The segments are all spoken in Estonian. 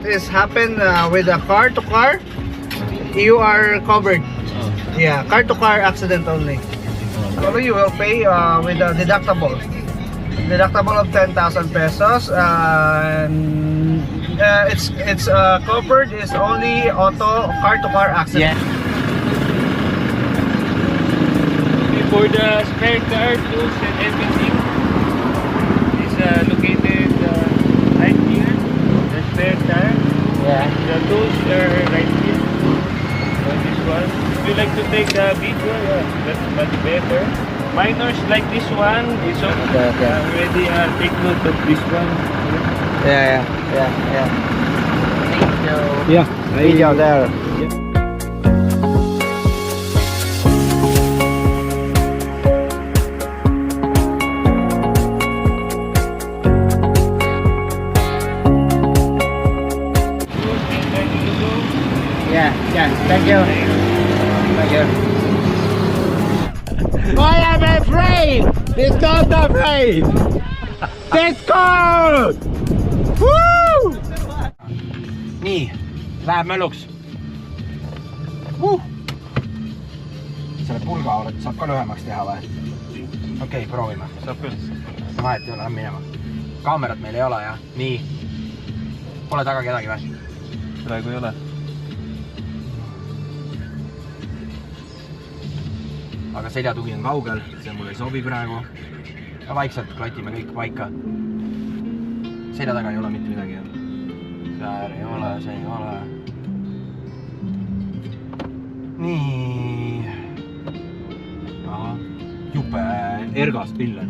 Is happen with a car to car, you are covered. Yeah, car to car accident only. So you will pay with a deductible of 10,000 pesos, and it's covered is only auto car to car accident. Yeah. For the spare car, tools and everything is located right here. The spare car. Yeah. The tools are right here. On this one. If you like to take the video, yeah, that's much better. Minors like this one is already take note of this one. Yeah. Yeah. Video there. Yeah, thank you. I am afraid! It's not afraid! Let's go! Woo! Nii, läheb mölluks. Selle pulga saab ka lühemaks teha või? Okei, proovime. Saab küll. Vahet ei ole, lähen minema. Kaamerat meil ei ole, jah? Nii. Pole taga kedagi või? Praegu ei ole. Aga seljatugi on kaugel, see mulle ei sobi praegu. Ja vaikselt klatime kõik paika. Selja taga ei ole mitte midagi. Seal ei ole, see ei ole. Nii. Aha. Jupe ergas pille.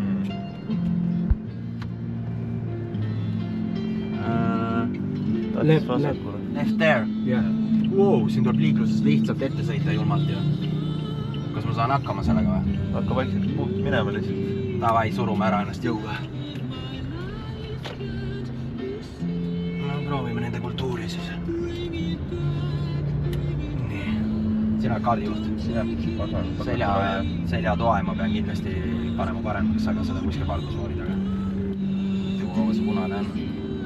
Left there. Wow, siin tuleb liikluses lihtsalt ette sõita julmalt ju. Kas ma saan hakkama sellega või? Hakka vaikselt puht minema lihtsalt. Davai, surume ära ennast jõuga. No proovime nende kultuuri siis. Nii. Sina kaardijuht. Selja toa ma pean kindlasti panema paremaks, aga seda kuskil valgusfoori taga. Kui kaua see punane on.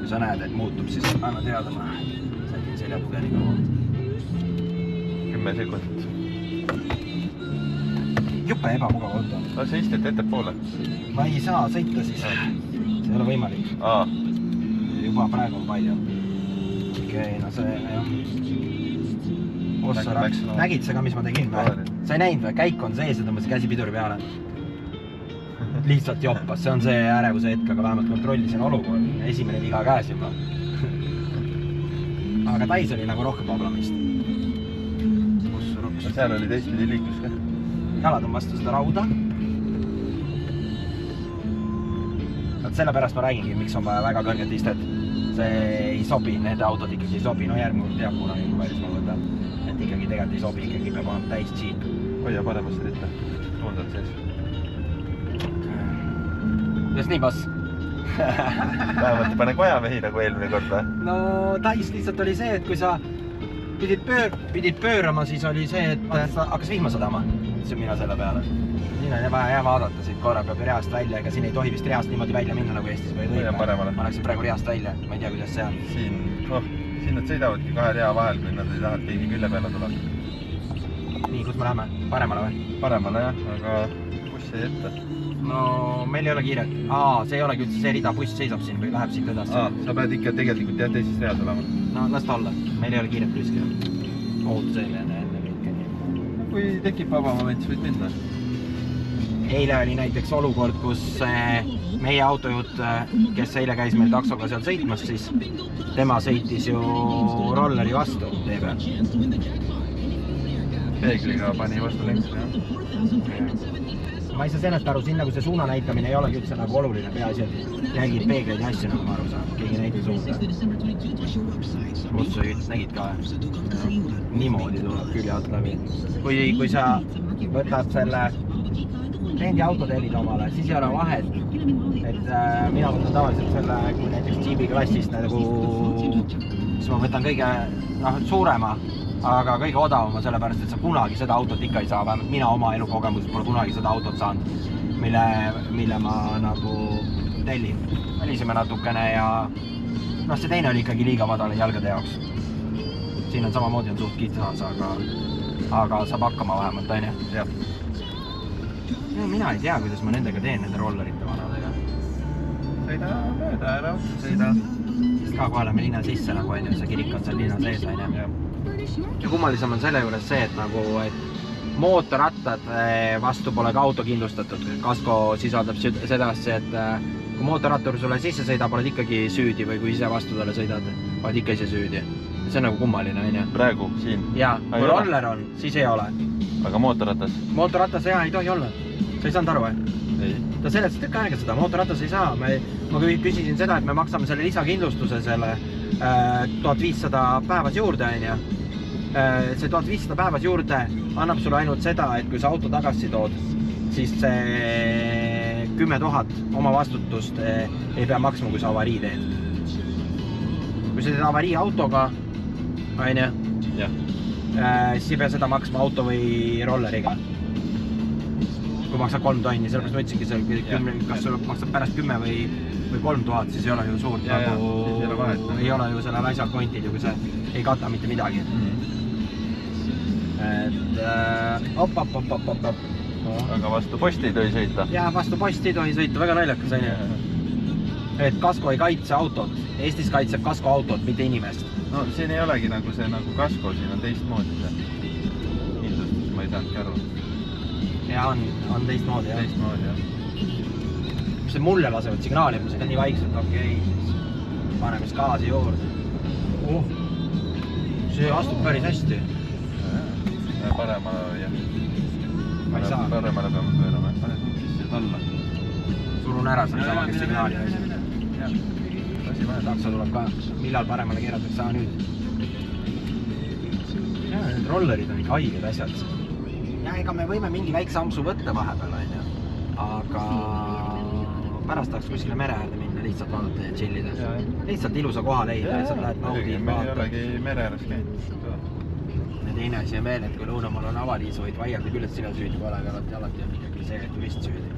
Kui sa näed, et muutub, siis anna teada ma sätin seljatuge nii kaua. 10 sekundit. Juppe ebamugav auto. Sa istid ette poole. Ma ei saa sõita siis. See ei ole võimalik. Juba praegu on palju. Okei, no see jah. Ossa, nägid sa ka, mis ma tegin või? Sa ei näinud või? Käik on sees ja tõmbas käsi piduri peale. Lihtsalt joppas. See on see ärevuse hetk, aga vähemalt kontrollisin olukord. Esimene viga käes juba. Aga tais oli nagu rohkem vablamist. Seal oli teistpidi liiklus ka. Jalad on vastu seda rauda. Sellepärast ma räägingi, miks on vaja väga kõrget istet. See ei sobi, need autod ikkagi ei sobi. No järgmine teab kunagi, kui välis ma võtan. Et ikkagi tegelikult ei sobi, ikkagi peab olema täis Jeep. Hoia paremast ritta. Tuundad sees. Kuidas nii, boss? Vähemalt ei pane kojamehi nagu eelmine kord või? No tais lihtsalt oli see, et kui sa pidid pöörama, siis oli see, et hakkas vihma sadama. See on mina selle peale. Siin on vaja hea vaadata, siit korra peab reast välja, ega siin ei tohi vist reast niimoodi välja minna nagu Eestis või Hoia paremale. Ma läksin praegu reast välja, ma ei tea, kuidas see on. Siin nad sõidavadki kahe rea vahel, kui nad ei taha keegi külle peale tulla. Nii, kus me läheme? Paremale või? Paremale jah, aga buss ei ette. No meil ei ole kiiret. See ei olegi üldse see rida, buss seisab siin või läheb siit edasi. Sa pead ikka tegelikult jah teises reas olema. No las ta olla, meil ei ole kiiret kuskil. Ootusel enne kõike nii. Kui tekib vaba moment, siis võid minna. Eile oli näiteks olukord, kus meie autojuht, kes eile käis meil taksoga seal sõitmas, siis tema sõitis ju rolleri vastu tee peal. Peegliga pani vastu lenks, jah. Ma ei saa sellest aru, siin nagu see suuna näitamine ei olegi üldse nagu oluline peaasi, et jälgid peegleid ja asju, nagu ma aru saan. Keegi näitab suunda. Kus sa nägid ka? Niimoodi tuleb külje alt läbi. Kui sa võtad selle rendiauto tellid omale, siis ei ole vahet. Et mina võtan tavaliselt selle, kui näiteks Jeepi klassist nagu, siis ma võtan kõige suurema, aga kõige odavama, sellepärast, et sa kunagi seda autot ikka ei saa, vähemalt mina oma elukogemuses pole kunagi seda autot saanud, mille ma nagu tellin. Välisime natukene ja noh, see teine oli ikkagi liiga madal jalgade jaoks. Siin on samamoodi on suht kitsas, aga saab hakkama vähemalt, on ju? Jah. Mina ei tea, kuidas ma nendega teen, nende rollerite vanadega. Sõida mööda ära, sõida. Ka kohe lähme linna sisse, nagu on ju, see kirik on seal linna sees, on ju. Ja kummalisem on selle juures see, et nagu, et mootorrattad vastu pole ka auto kindlustatud. Kasko sisaldab sedasi, et kui mootorrattur sulle sisse sõidab, oled ikkagi süüdi või kui ise vastu talle sõidad, oled ikka ise süüdi. See on nagu kummaline, on ju? Praegu, siin? Jaa, kui roller on, siis ei ole. Aga mootorratas? Mootorratas ei tohi olla. Sa ei saanud aru, Ei. Ta selles tükk aega seda, mootorratas ei saa. Ma küsisin seda, et me maksame selle lisakindlustuse selle 1500 päevas juurde, on ju. See 1500 päevas juurde annab sulle ainult seda, et kui sa auto tagasi tood, siis see 10 000 oma vastutust ei pea maksma, kui sa avarii teed. Kui sa teed avarii autoga, on ju, siis ei pea seda maksma auto või rolleriga. Kui maksab 3 tonni, sellepärast ma ütlesingi, kas sul maksab pärast 10 või 3000, siis ei ole ju suurt nagu, ei ole ju sellel asjal pointid ju, kui see ei kata mitte midagi. Et op. Aga vastu posti ei tohi sõita? Jaa, vastu posti ei tohi sõita, väga naljakas, on ju. Et Kasko ei kaitse autot. Eestis kaitseb Kasko autot, mitte inimest. No siin ei olegi nagu see nagu Kasko, siin on teistmoodi see kindlustus, ma ei saanudki aru. Jaa, on teistmoodi, jah. Teistmoodi, jah. See mulle lasevad signaali, ma sõidan nii vaikselt, okei, siis paneme siis gaasi juurde. See astub päris hästi. Paremale, jah. Ma ei saa. Paremale peame pöörama, pane sisse talla. Surun ära selle sama, kes signaali asi. Takso tuleb ka, millal paremale keeratakse, saa nüüd. Ja, need rollerid on ikka haiged asjad. Ja ega me võime mingi väikse ampsu võtta vahepeal, on ju. Aga pärast tahaks kuskile mere äärde minna, lihtsalt vaadata ja chillida. Lihtsalt ilusa koha leida, lihtsalt lähed naudid, me ei olegi mere ääres käinud. Ja teine asi on veel, et kui Lõunamaal on avaliis, võid vaielda küll, et sina süüdi pole, aga alati on ikkagi see turist süüdi.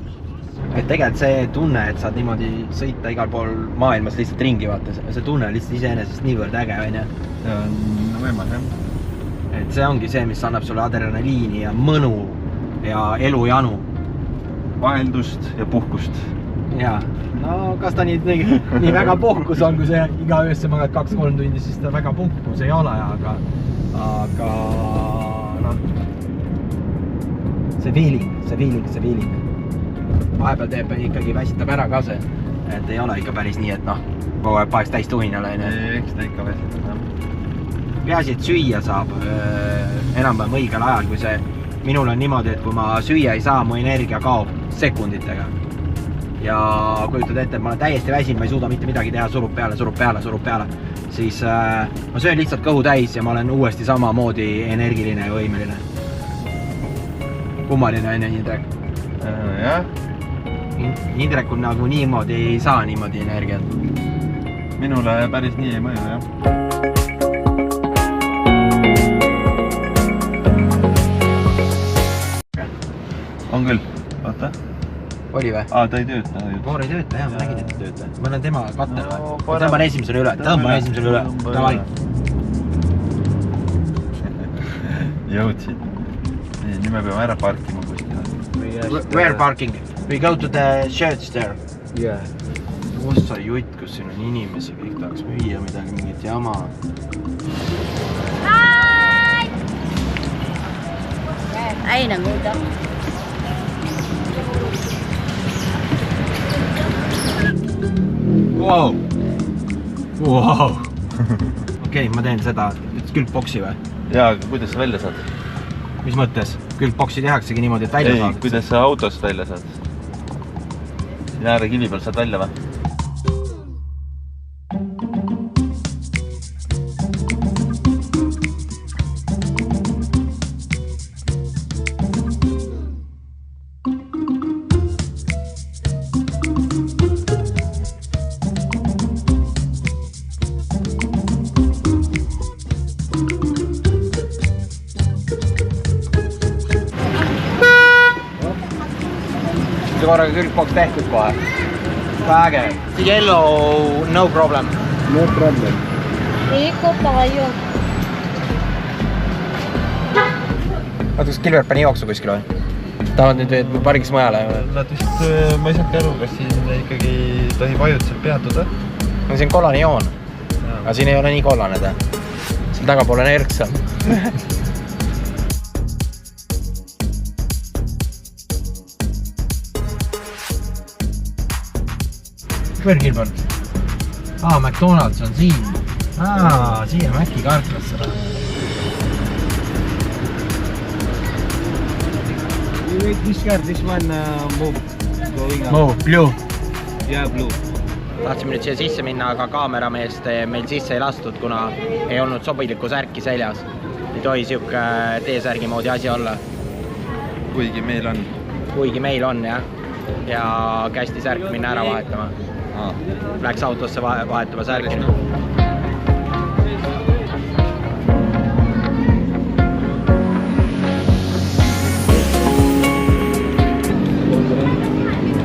Et tegelikult see tunne, et saad niimoodi sõita igal pool maailmas lihtsalt ringi vaata, see tunne on lihtsalt iseenesest niivõrd äge, on ju? See on võimas, jah. Et see ongi see, mis annab sulle adrenaliini ja mõnu ja elujanu. Vaheldust ja puhkust. Jaa, no kas ta nii väga puhkus on, kui see iga öösse magad 2-3 tundi, siis ta väga puhkus ei ole, aga no, see feeling. Vahepeal teeb ikkagi väsitab ära ka see, et ei ole ikka päris nii, et noh, kogu aeg paeks täis tuhinale. Eks ta ikka väsitab, jah. Peaasi, et süüa saab enam-vähem õigel ajal, kui see minul on niimoodi, et kui ma süüa ei saa, mu energia kaob sekunditega. Ja kujutad ette, et ma olen täiesti väsinud, ma ei suuda mitte midagi teha, surub peale, siis ma söön lihtsalt kõhu täis ja ma olen uuesti samamoodi energiline ja võimeline. Kummaline on Indrek? Jah. Indrek on nagu niimoodi ei saa niimoodi energiat. Minule päris nii ei mõju, jah. On küll, vaata. Oli või? Ta ei tööta. Moor ei tööta, jah, ma nägin, et ei tööta. Ma olen tema katel või? Tõmban esimesele üle. Davai. Jõudsid. Nii me peame ära parkima kuskile. Where parking? We go to the church there. Yeah. Ossa jutt, kus siin on inimesi, kõik tahaks müüa midagi, mingit jama. Hi! Ai nè ngu đó. Wow. Okei, ma teen seda külgboksi või? Jaa, aga kuidas sa välja saad? Mis mõttes? Külgboksi tehaksegi niimoodi, et välja saad? Ei, kuidas sa autost välja saad? Ääre kivi peal saad välja või? korraga külgboks tehtud kohe. Väge. Yellow, no problem. No problem. Iikot pa kayo. oota, kas Kilvert pani jooksu kuskil või? tahavad nüüd, et me pargiks mujale? Nad vist, ma ei saanudki aru, kas siin ikkagi tohib ajutiselt peatuda? no siin on kollane joon. aga siin ei ole nii kollane ta. seal tagapool on erksam. Where Kilvert? McDonald's on siin. Siia Maci karklasse läheb. Wait, this one move. Going up. Move, blue. Yeah, blue. Tahtsime nüüd siia sisse minna, aga kaamerameest meil sisse ei lastud, kuna ei olnud sobilikku särki seljas. Ei tohi siuke T-särgi moodi asi olla. Kuigi meil on. Kuigi meil on, jah. Ja kästi särk minna ära vahetama. Läks autosse vahetama särki.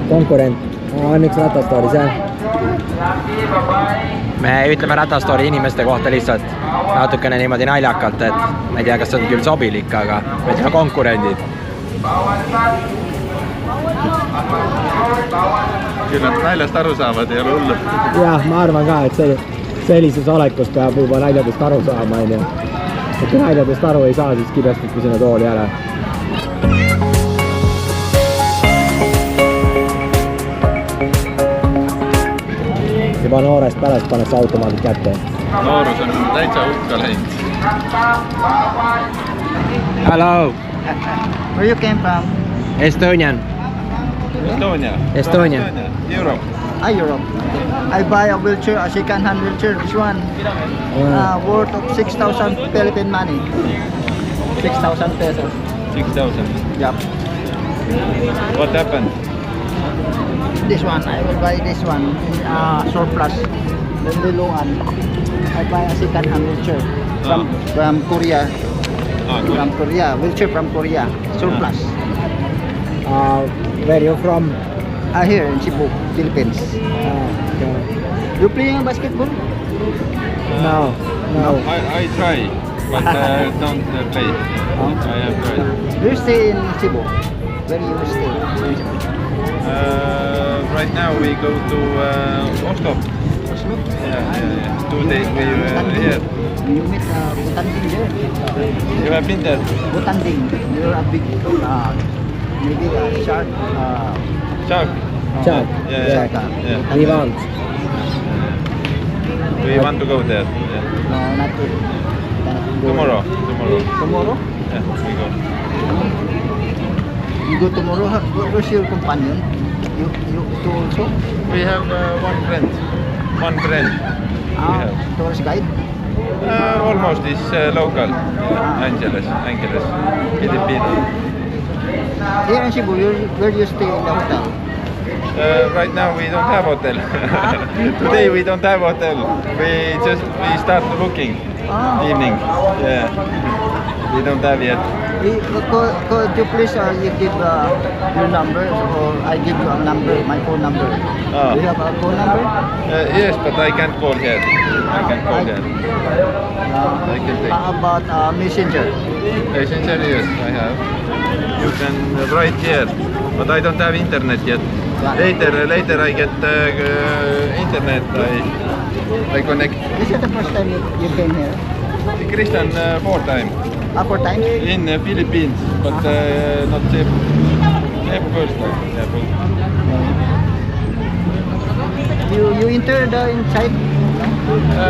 Konkurent. On üks Ratastoris, jah? Me ütleme Ratastoori inimeste kohta lihtsalt natukene niimoodi naljakalt, et ma ei tea, kas see on küll sobilik, aga me ütleme konkurendid. Küll nad naljast aru saavad, ei ole hullu. Jah, ma arvan ka, et sellises olekus peab juba naljadest aru saama, on ju. Et kui naljadest aru ei saa, siis kirjastadki sinna tooli ära. Juba noorest pärast pannakse automaadid kätte. Noorus on täitsa hukka läinud. Hello! Where you came from? Estonian. Estonia. Europe. Europe. I buy a wheelchair, a second-hand wheelchair. This one, worth of 6,000 Philippine money. 6,000 pesos. 6,000. Yep. What happened? This one, I will buy this one. Surplus. The below one. I buy a second-hand wheelchair from Korea. Good. From Korea, wheelchair from Korea. Surplus. Where you from? Here in Cebu, Philippines. You playing basketball? No. I try, but don't play. I have tried. Do you stay in Cebu? Where do you stay? In Cebu? Right now we go to Oslo. Oslo? Yeah. 2 days we were here. You meet Butanding there. You have been there? Butanding. You're a big, maybe a shark. Shark. Shark. Yeah. Yeah. We want. We want to go there. Yeah. No, not really. Tomorrow. Tomorrow? Yeah, we go. You go tomorrow. Where's your companion? You two also? We have one friend. One friend. We have. Tourist guide? Almost is local. Angeles, Filipino. Here in Cebu, where do you stay in the hotel? Right now we don't have hotel. Today we don't have hotel. We start looking. Evening. Yeah. We don't have yet. Could you please you give your number, or I give you a number, my phone number. Do you have a phone number? Yes, but I can't call here. I can take. How about messenger? Messenger, yes, I have. You can write here, but I don't have internet yet. Later I get internet. I connect. Is it the first time you came here? Christian 4 times. 4 times? In Philippines, but not Cebu. Cebu first time. You entered inside?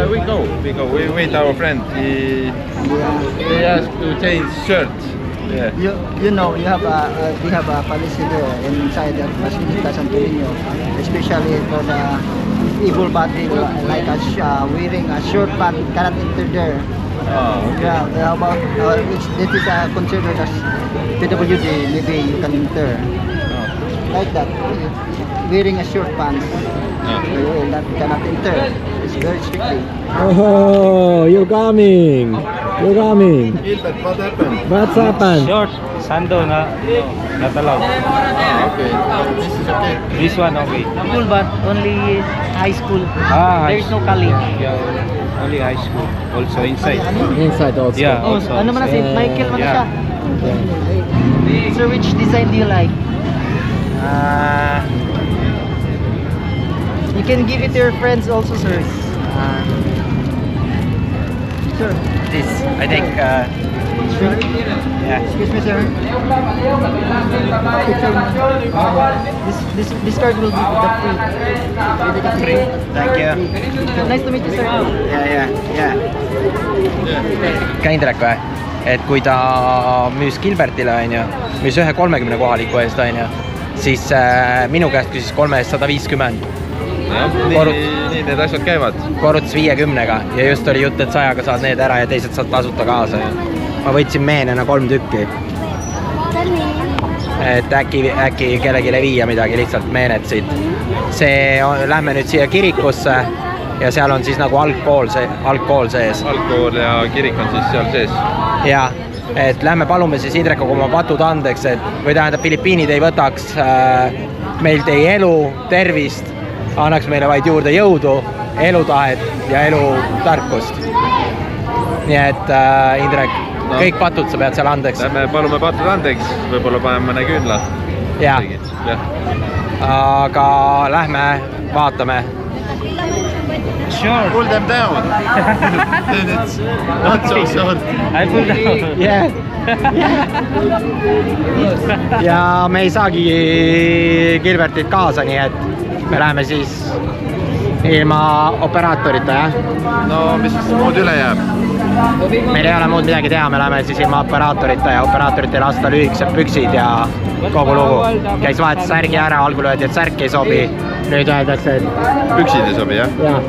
We go. We wait our friend. He has to change shirt. Yeah. You know, you have a policy there inside the Basilica Santo Niño, especially for the evil body like us wearing a short pant cannot enter there. Okay. Yeah, about this is considered as PWD, maybe you can enter. Like that, wearing a short pants, that cannot enter. It's very strictly. Oh, you're coming. You coming? Gilbert, what happened? What's happened? Short. Sando na not allowed. Okay, this is okay. This one okay. School, but only high school. High There's no college. Yeah, only high school. Also inside. Inside also. Yeah. Oh, Also. ano man na, St. Michael man na siya. Yeah. Sir, which design do you like? You can give it to your friends also, sir. Sir, This, I think, sure. yeah. Excuse me, sir. This card will be the free. Thank you. Nice to meet you, sir. Yeah. ka Indrek või? Et kui ta müüs Gilbertile, onju, müüs ühe 30 kohaliku eest, onju, siis minu käest küsis 3 eest 150. nii need asjad käivad. Korrutas 50-ga ja just oli jutt, et 100-ga saad need ära ja teised saad tasuta kaasa. Ma võtsin meenena 3 tükki. Et äkki kellelegi viia midagi lihtsalt meenet siit. Lähme nüüd siia kirikusse ja seal on siis nagu algkool sees. Algkool ja kirik on siis seal sees. Ja, et lähme palume siis Indrekuga oma patud andeks, või tähendab Filipiinid ei võtaks meilt ei elu, tervist, annaks meile vaid juurde jõudu, elutahet ja elutarkust. Nii et Indrek, kõik patud sa pead seal andeks. Lähme palume patud andeks, võib-olla paneme mõne küünla. Ja. Aga lähme, vaatame. Sure. Pull them down. Then it's not so short. I pull down. Yeah. Ja me ei saagi Gilbertit kaasa, nii et me läheme siis ilma operaatorita, jah? No mis muud üle jääb? Meil ei ole muud midagi teha, me läheme siis ilma operaatorita ja operaatorit ei lasta lühikesed püksid ja kogu lugu. Käis vahetas särgi ära, algul öeldi, et särk ei sobi. Nüüd öeldakse, et Püksid ei sobi, jah? jah.